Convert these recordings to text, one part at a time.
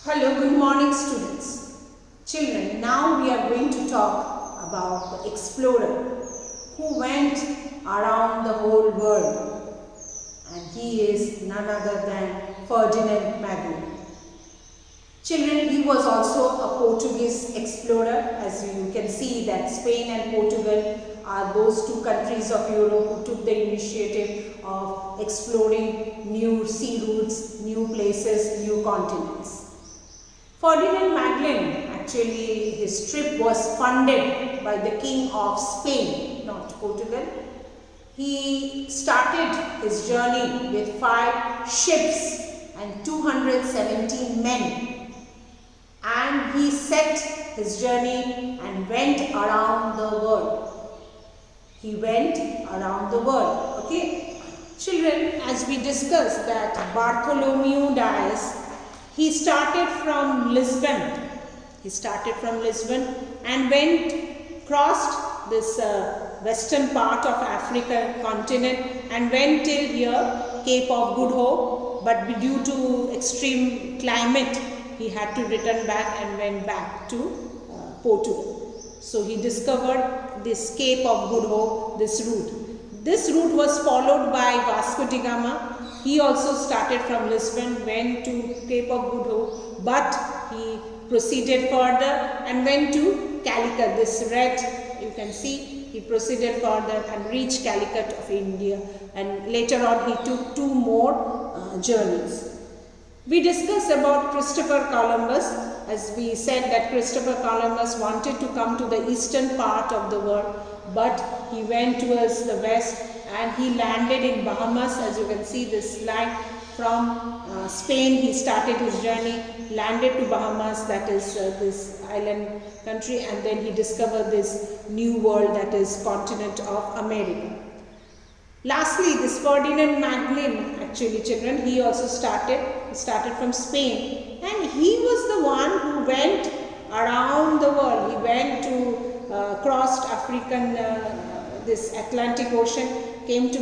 Hello, good morning students. Children, now we are going to talk about the explorer who went around the whole world, and he is none other than Ferdinand Magellan. Children, he was also a Portuguese explorer. As you can see that Spain and Portugal are those two countries of Europe who took the initiative of exploring new sea routes, new places, new continents. Ferdinand Magellan, actually his trip was funded by the King of Spain, not Portugal. He started his journey with 5 ships and 217 men, and he set his journey and went around the world. He went around the world. Okay, children, as we discussed that Bartholomew Dias, he started from Lisbon. And crossed this western part of African continent and went till here, Cape of Good Hope. But due to extreme climate, he had to return back and went back to Portugal. So he discovered this Cape of Good Hope, this route. This route was followed by Vasco da Gama. He also started from Lisbon, went to Cape of Good Hope, but he proceeded further and went to Calicut. This red, you can see, he proceeded further and reached Calicut of India, and later on he took 2 more journeys. We discussed about Christopher Columbus. As we said that Christopher Columbus wanted to come to the eastern part of the world, but he went towards the west and he landed in Bahamas. As you can see this line from Spain, he started his journey, landed to Bahamas, that is this island country, and then he discovered this new world, that is continent of America. Lastly, this Ferdinand Magellan, actually children, he also started from Spain, and he was the one who went around the world. He went to crossed African this Atlantic Ocean, came to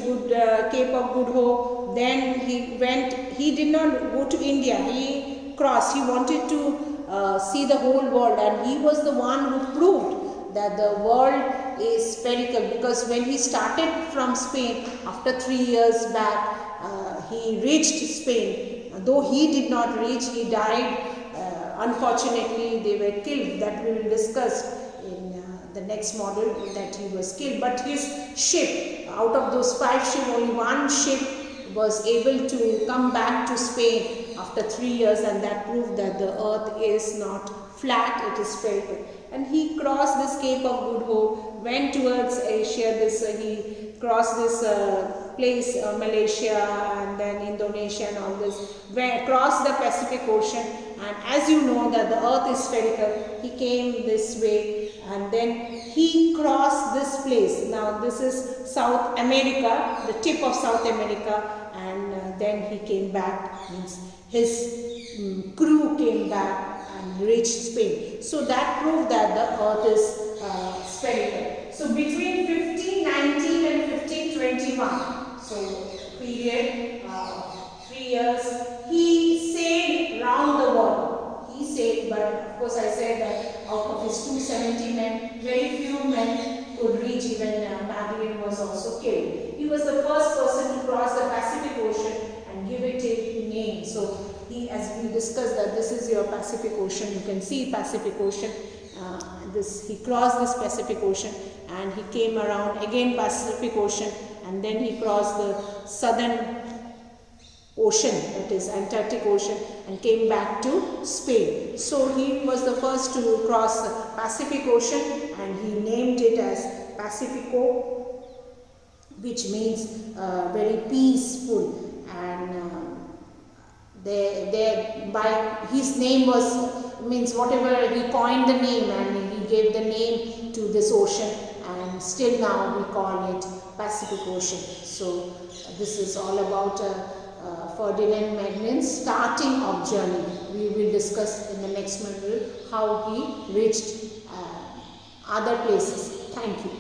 Cape of Good Hope. Then he did not go to India, he crossed, he wanted to see the whole world, and he was the one who proved that the world is spherical, because when he started from Spain, after 3 years back, he reached Spain. Though he did not reach, he died. Unfortunately, they were killed. That we will discuss in the next module, that he was killed. But his ship, out of those 5 ships, only 1 ship was able to come back to Spain after 3 years, and that proved that the earth is not flat, it is spherical. And he crossed this Cape of Good Hope, went towards Asia. He crossed this place, Malaysia and then Indonesia and all this, crossed the Pacific Ocean, and as you know that the earth is spherical, he came this way and then he crossed this place. Now this is South America, the tip of South America, and then he came back, means his crew came back and reached Spain. So that proved that the earth is spherical. So between 1519 and 1521, so period 3 years, he sailed round the world. He sailed, but of course I said that out of his 270 men, very few men could reach. Even Magellan was also killed. He was the first person to cross the Pacific Ocean and give it a name. So as we discussed, that this is your Pacific Ocean. You can see Pacific Ocean. He crossed this Pacific Ocean and he came around again Pacific Ocean, and then he crossed the Southern Ocean, that is Antarctic Ocean, and came back to Spain. So he was the first to cross the Pacific Ocean, and he named it as Pacifico, which means very peaceful. And by his name means whatever, he coined the name and he gave the name to this ocean, and still now we call it Pacific Ocean. So this is all about Ferdinand Magellan's starting of journey. We will discuss in the next module how he reached other places. Thank you.